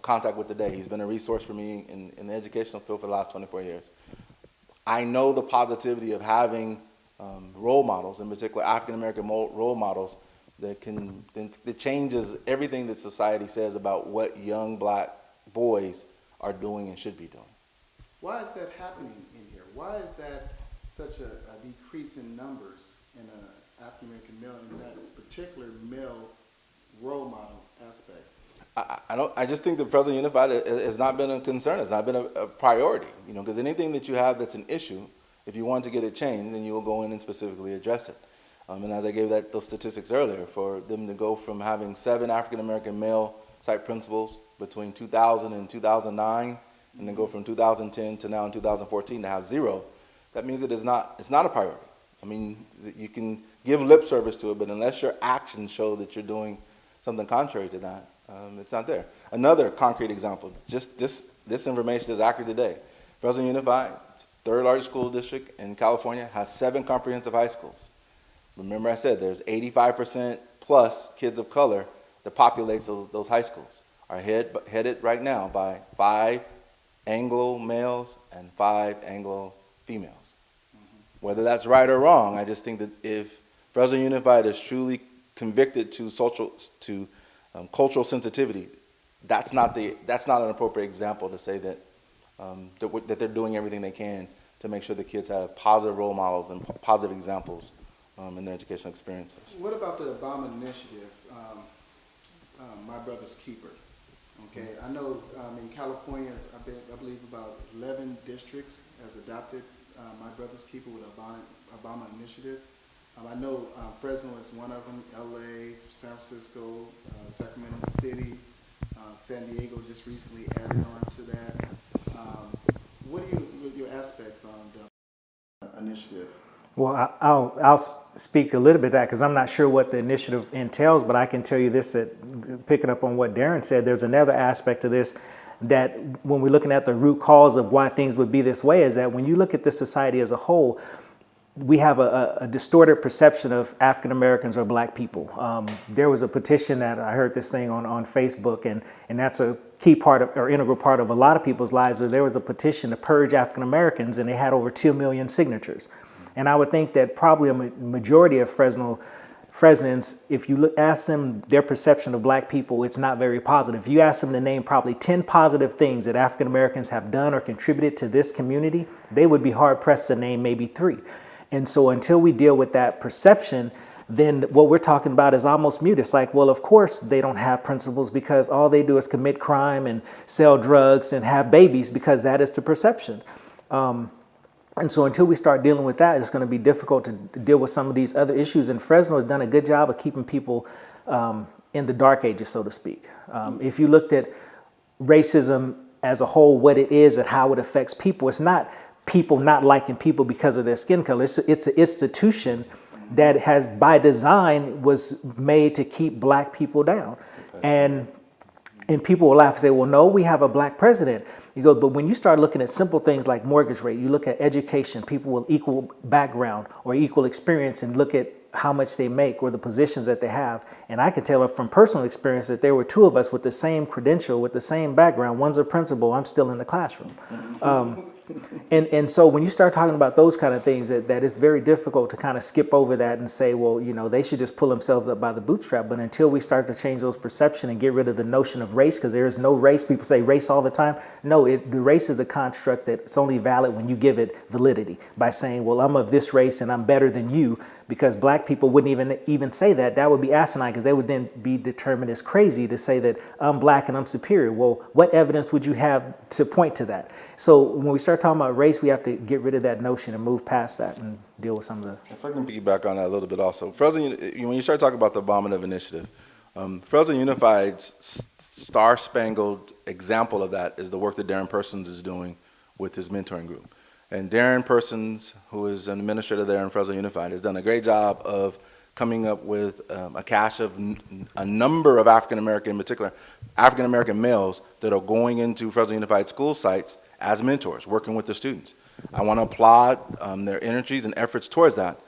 contact with today. He's been a resource for me in the educational field for the last 24 years. I know the positivity of having role models, in particular African-American role models, that changes everything that society says about what young black boys are doing and should be doing. Why is that happening in here? Why is that such a decrease in numbers in an African-American male in that particular male role model aspect? I just think that Fresno Unified has not been a concern. It's not been a priority, you know, because anything that you have that's an issue, if you want to get it changed, then you will go in and specifically address it. And as I gave those statistics earlier, for them to go from having 7 African-American male site principals between 2000 and 2009, and then go from 2010 to now in 2014 to have 0, that means that it's not a priority. I mean, you can give lip service to it, but unless your actions show that you're doing something contrary to that, it's not there. Another concrete example, just this information is accurate today. Fresno Unified, third largest school district in California, has 7 comprehensive high schools. Remember I said there's 85% plus kids of color that populates those high schools, are headed right now by 5 Anglo males and 5 Anglo females. Whether that's right or wrong, I just think that if Fresno Unified is truly convicted to cultural sensitivity, that's not an appropriate example to say that that they're doing everything they can to make sure the kids have positive role models and positive examples in their educational experiences. What about the Obama initiative, My Brother's Keeper? Okay, I know in California, I believe about 11 districts has adopted My Brother's Keeper with Obama initiative. I know Fresno is one of them, LA, San Francisco, Sacramento City, San Diego just recently added on to that. What are your aspects on the initiative? Well, I'll speak a little bit of that because I'm not sure what the initiative entails, but I can tell you this, that picking up on what Daren said, there's another aspect to this that when we're looking at the root cause of why things would be this way is that when you look at this society as a whole, we have a distorted perception of African Americans or black people. There was a petition that I heard this thing on Facebook, and that's a key part of, or integral part of a lot of people's lives, where there was a petition to purge African Americans, and they had over 2 million signatures. And I would think that probably a majority of Fresnans, if you ask them their perception of black people, it's not very positive. If you ask them to name probably 10 positive things that African Americans have done or contributed to this community, they would be hard pressed to name maybe 3. And so until we deal with that perception, then what we're talking about is almost mute. It's like, well, of course they don't have principles because all they do is commit crime and sell drugs and have babies, because that is the perception. And so until we start dealing with that, it's going to be difficult to deal with some of these other issues. And Fresno has done a good job of keeping people in the dark ages, so to speak. If you looked at racism as a whole, what it is and how it affects people, it's not people not liking people because of their skin color. It's an institution that has, by design, was made to keep black people down. And And people will laugh and say, well, no, we have a black president. You go, but when you start looking at simple things like mortgage rate, you look at education, people with equal background or equal experience, and look at how much they make or the positions that they have. And I can tell from personal experience that there were two of us with the same credential, with the same background. One's a principal, I'm still in the classroom. And so when you start talking about those kind of things, that it's very difficult to kind of skip over that and say, well, you know, they should just pull themselves up by the bootstrap. But until we start to change those perception and get rid of the notion of race, because there is no race. People say race all the time. No, the race is a construct that's only valid when you give it validity by saying, well, I'm of this race and I'm better than you. Because black people wouldn't even say that. That would be asinine, because they would then be determined as crazy to say that I'm black and I'm superior. Well, what evidence would you have to point to that? So when we start talking about race, we have to get rid of that notion and move past that and deal with some of the... If I can piggyback on that a little bit also. Fresno, when you start talking about the Abominative Initiative, Fresno Unified's star-spangled example of that is the work that Daren Persons is doing with his mentoring group. And Daren Persons, who is an administrator there in Fresno Unified, has done a great job of coming up with a cache of a number of African-American, in particular, African-American males that are going into Fresno Unified school sites as mentors, working with the students. I want to applaud their energies and efforts towards that,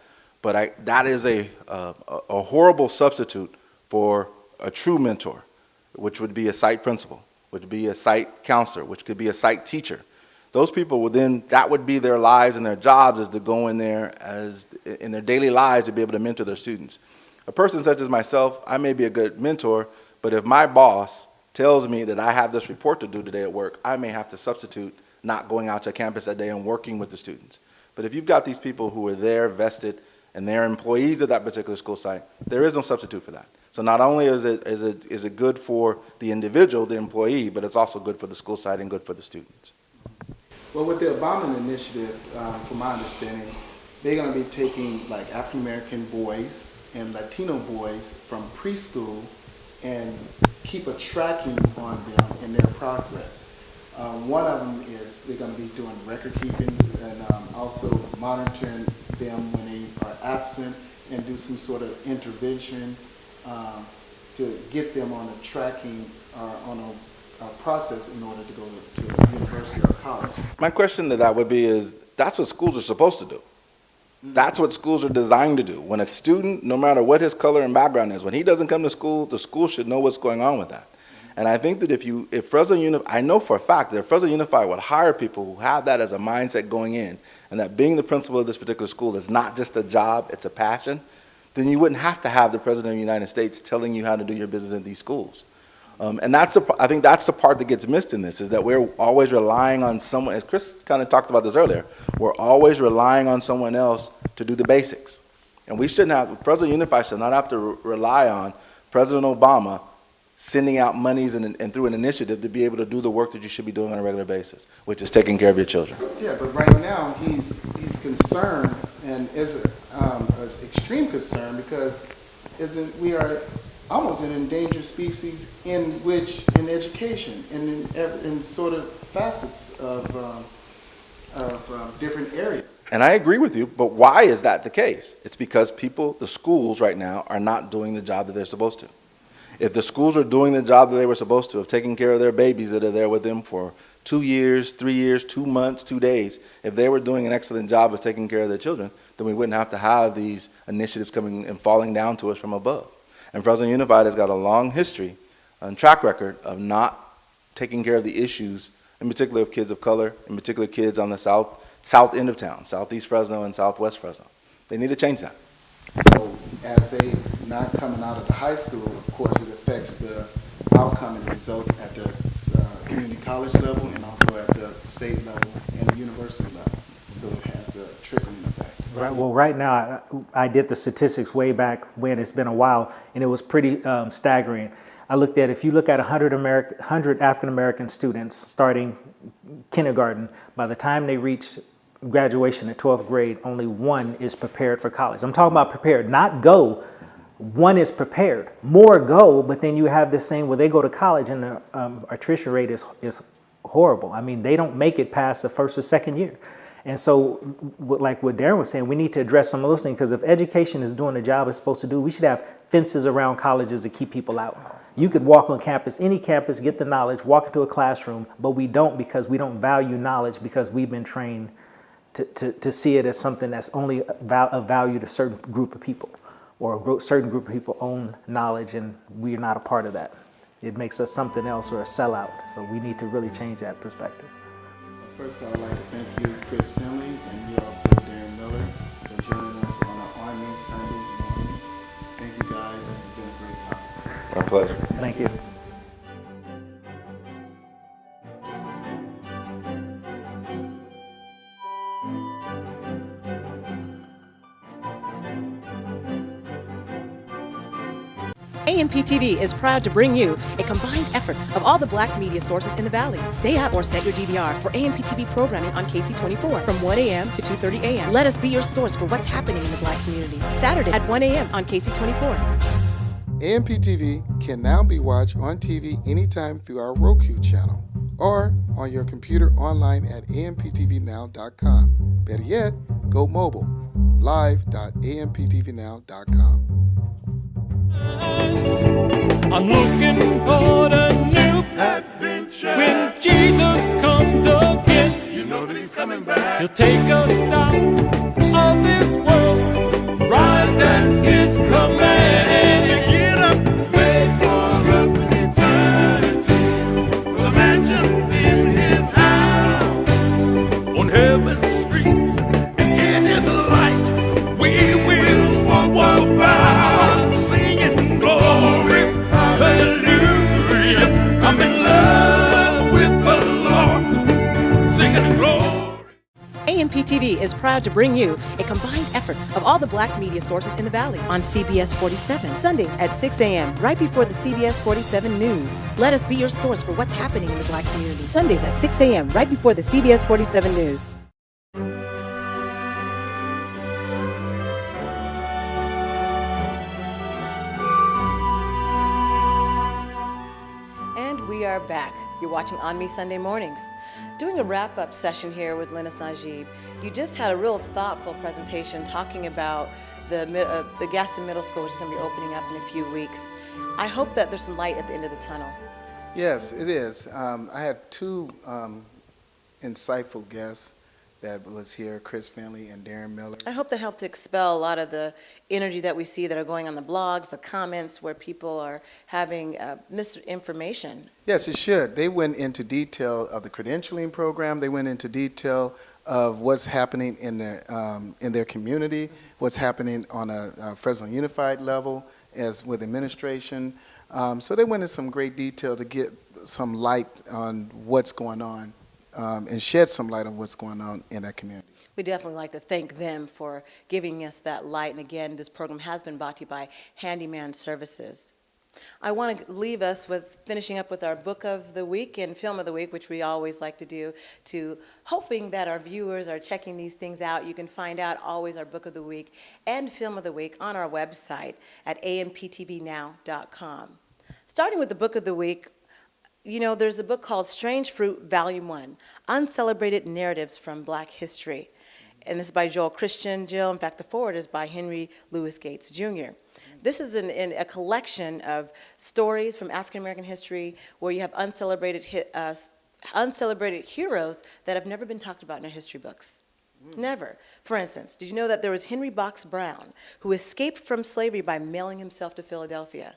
but that is a horrible substitute for a true mentor, which would be a site principal, which would be a site counselor, which could be a site teacher. Those people would then, that would be their lives and their jobs, is to go in there as in their daily lives to be able to mentor their students. A person such as myself, I may be a good mentor, but if my boss tells me that I have this report to do today at work, I may have to substitute not going out to campus that day and working with the students. But if you've got these people who are there vested and they're employees of that particular school site, there is no substitute for that. So not only is it good for the individual, the employee, but it's also good for the school site and good for the students. Well, with the Obama initiative, from my understanding, they're going to be taking like African American boys and Latino boys from preschool and keep a tracking on them and their progress. One of them is they're going to be doing record keeping and also monitoring them when they are absent and do some sort of intervention to get them on a tracking or on a process in order to go to university or college. My question to that would be is, that's what schools are supposed to do. That's what schools are designed to do. When a student, no matter what his color and background is, when he doesn't come to school, the school should know what's going on with that. And I think that if Fresno Unified, I know for a fact that if Fresno Unified would hire people who have that as a mindset going in, and that being the principal of this particular school is not just a job, it's a passion, then you wouldn't have to have the President of the United States telling you how to do your business in these schools. And I think that's the part that gets missed in this, is that we're always relying on someone, as Chris kind of talked about this earlier, we're always relying on someone else to do the basics. And we shouldn't have, Fresno Unified should not have to rely on President Obama sending out monies and through an initiative to be able to do the work that you should be doing on a regular basis, which is taking care of your children. Yeah, but right now he's concerned, and is an extreme concern, because we are almost an endangered species in education and in sort of facets of different areas. And I agree with you, but why is that the case? It's because the schools right now are not doing the job that they're supposed to. If the schools are doing the job that they were supposed to, of taking care of their babies that are there with them for 2 years, 3 years, 2 months, 2 days, if they were doing an excellent job of taking care of their children, then we wouldn't have to have these initiatives coming and falling down to us from above. And Fresno Unified has got a long history and track record of not taking care of the issues, in particular of kids of color, in particular kids on the south end of town, southeast Fresno and southwest Fresno. They need to change that. So as they not coming out of the high school, of course it affects the outcome and results at the community college level and also at the state level and the university level. So it has a trickling effect. Right. Well, right now, I did the statistics way back when, it's been a while, and it was pretty staggering. I looked at, if you look at 100 African-American students starting kindergarten, by the time they reach graduation at 12th grade, only one is prepared for college. I'm talking about prepared, not go. One is prepared. More go, but then you have this thing where they go to college and the attrition rate is horrible. I mean, they don't make it past the first or second year. And so, like what Daren was saying, we need to address some of those things, because if education is doing the job it's supposed to do, we should have fences around colleges to keep people out. You could walk on campus, any campus, get the knowledge, walk into a classroom, but we don't, because we don't value knowledge, because we've been trained to see it as something that's only of value to a certain group of people, or a certain group of people own knowledge, and we're not a part of that. It makes us something else, or a sellout. So we need to really change that perspective. First of all, I'd like to thank you, Chris Finley, and you also, Daren Miller, for joining us on our ONME Sunday morning. Thank you guys. It's been a great time. My pleasure. Thank you. AMPTV is proud to bring you a combined effort of all the black media sources in the Valley. Stay up or set your DVR for AMPTV programming on KC24 from 1 a.m. to 2:30 a.m. Let us be your source for what's happening in the black community. Saturday at 1 a.m. on KC24. AMPTV can now be watched on TV anytime through our Roku channel or on your computer online at amptvnow.com. Better yet, go mobile, live.amptvnow.com. I'm looking for a new adventure. When Jesus comes again, you know that he's coming back. He'll take us out of this world. Rise at his command. Get up, wait for us in eternity. The mansions in his house, on heaven's streets, and in his light, we will walk about, singing glory, hallelujah. I'm in love with the Lord, singing glory. AMPTV is proud to bring you a combined effort of all the black media sources in the Valley on CBS 47, Sundays at 6 a.m., right before the CBS 47 news. Let us be your source for what's happening in the black community. Sundays at 6 a.m., right before the CBS 47 news. And we are back. You're watching ONME Sunday Mornings. Doing a wrap-up session here with Linus Najib. You just had a real thoughtful presentation talking about the Gaston Middle School, which is going to be opening up in a few weeks. I hope that there's some light at the end of the tunnel. Yes, it is. I had two insightful guests that was here, Chris Finley and Daren Miller. I hope that helped to expel a lot of the energy that we see that are going on the blogs, the comments, where people are having misinformation. Yes, it should. They went into detail of the credentialing program. They went into detail of what's happening in their community, what's happening on a Fresno Unified level as with administration. So they went into some great detail to get some light on what's going on and shed some light on what's going on in that community. We definitely like to thank them for giving us that light. And again, this program has been brought to you by Handyman Services. I want to leave us with finishing up with our book of the week and film of the week, which we always like to do, to hoping that our viewers are checking these things out. You can find out always our book of the week and film of the week on our website at amptvnow.com. Starting with the book of the week, you know, there's a book called Strange Fruit, Volume 1, Uncelebrated Narratives from Black History. And this is by Joel Christian Gill. In fact, the foreword is by Henry Louis Gates, Jr. This is a collection of stories from African American history where you have uncelebrated heroes that have never been talked about in our history books. Never. For instance, did you know that there was Henry Box Brown, who escaped from slavery by mailing himself to Philadelphia?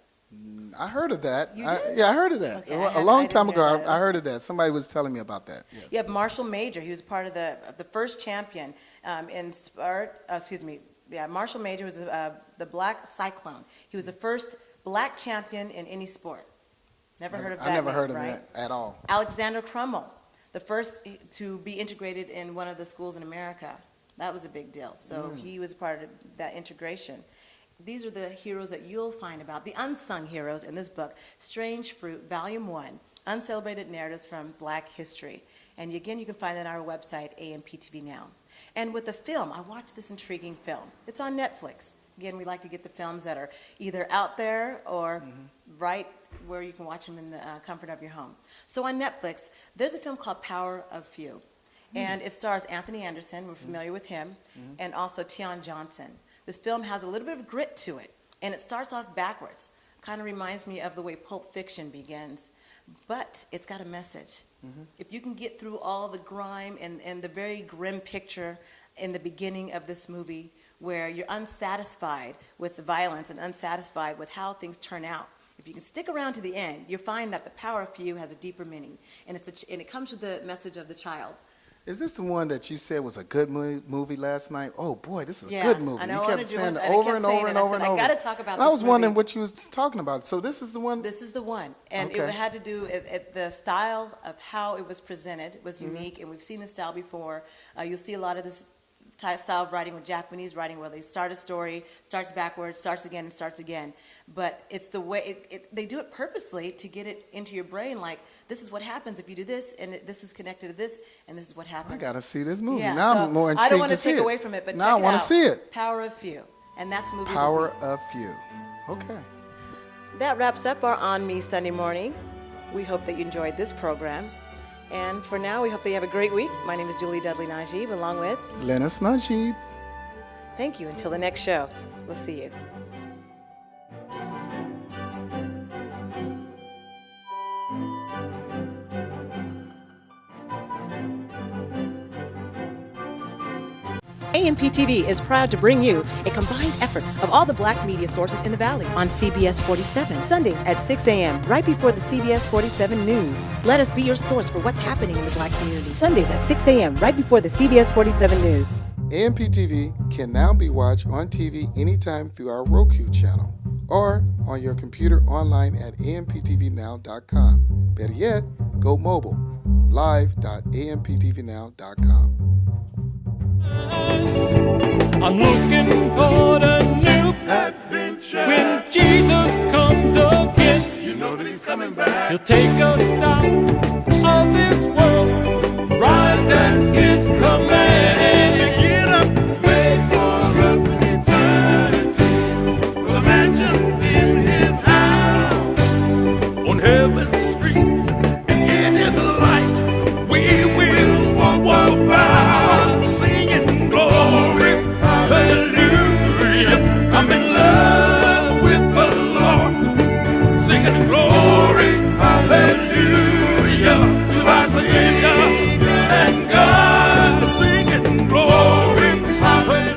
I heard of that. You did? Yeah, I heard of that. Okay, a long time didn't hear ago, that. I heard of that. Somebody was telling me about that. Yes. You have Marshall Major. He was part of the first champion Marshall Major was the Black Cyclone. He was the first black champion in any sport. Never heard of that. I never name, heard of right? that at all. Alexander Crummell, the first to be integrated in one of the schools in America. That was a big deal. So he was part of that integration. These are the heroes that you'll find about, the unsung heroes in this book, Strange Fruit, Volume 1, Uncelebrated Narratives from Black History. And again, you can find that on our website, AMPTV Now. And with the film, I watched this intriguing film. It's on Netflix. Again, we like to get the films that are either out there or right where you can watch them in the comfort of your home. So on Netflix, there's a film called Power of Few. And it stars Anthony Anderson, we're familiar with him, and also Tion Johnson. This film has a little bit of grit to it, and it starts off backwards. kind of reminds me of the way Pulp Fiction begins, but it's got a message. If you can get through all the grime and the very grim picture in the beginning of this movie, where you're unsatisfied with the violence and unsatisfied with how things turn out, if you can stick around to the end, you'll find that the power of few has a deeper meaning, and it comes with the message of the child. Is this the one that you said was a good movie last night? Oh boy, this is a Yeah, good movie. and I You wanted kept to- saying it and I over kept and saying over it. and I over said, and I over. gotta talk about And I this was wondering movie. what you was talking about. So this is the one. This is the one, and Okay. it had to do with the style of how it was presented was unique, and we've seen this style before. You'll see a lot of this style of writing with Japanese writing, where they start a story, starts backwards, starts again, and starts again. But it's the way they do it purposely to get it into your brain. Like, this is what happens if you do this, and this is connected to this, and this is what happens. I gotta see this movie. Yeah, Now so I'm more I intrigued don't want to to see take it. away from it, but now check I it want out. to see it. Power of Few, and that's the movie. of the Power week. of Few. Okay. That wraps up our On Me Sunday morning. We hope that you enjoyed this program. And for now, we hope that you have a great week. My name is Julie Dudley Najib, along with... Lennis Najib. Thank you. Until the next show, we'll see you. AMPTV is proud to bring you a combined effort of all the black media sources in the Valley on CBS 47, Sundays at 6 a.m., right before the CBS 47 news. Let us be your source for what's happening in the black community. Sundays at 6 a.m., right before the CBS 47 news. AMPTV can now be watched on TV anytime through our Roku channel or on your computer online at amptvnow.com. Better yet, go mobile, live.amptvnow.com. I'm looking for a new adventure. When Jesus comes again, you know that he's coming back. He'll take us out of this world, rise at his command. Get up, wait for us in eternity. The mansions in his house, on heaven's streets, and in his light, we will walk about, singing glory, hallelujah. I'm in love with the Lord, singing glory, hallelujah, to our Savior and God, singing glory, hallelujah.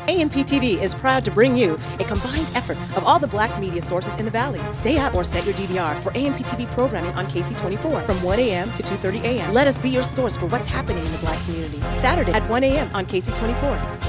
AMPTV is proud to bring you a combined effort of all the black media sources in the Valley. Stay up or set your DVR for AMPTV programming on KC24 from 1 a.m. to 2:30 a.m. Let us be your source for what's happening in the black community. Saturday at 1 a.m. on KC24.